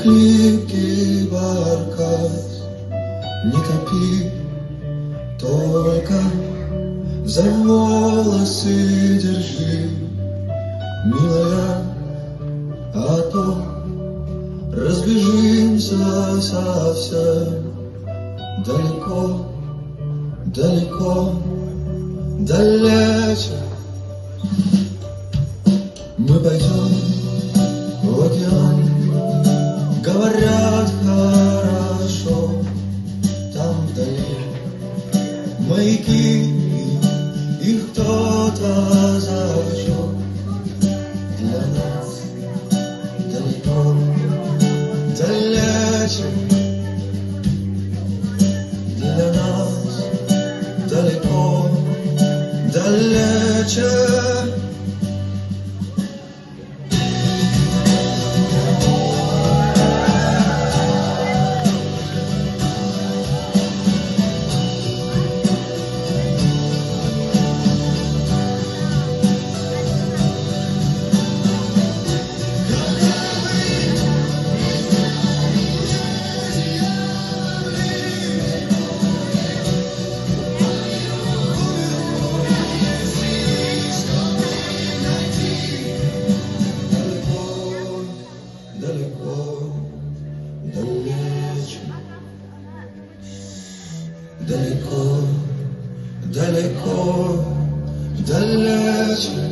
хлипкий баркас. Не топи, только за волосы держи, милая, а то разбежимся совсем далеко, далеко, далече. Мы пойдем в океан, говорят, хорошо там вдали. Маяки, их кто-то зажжет. Для нас далеко, далече. Для нас далеко, далече. Далеко, далече, далеко, далеко, далече.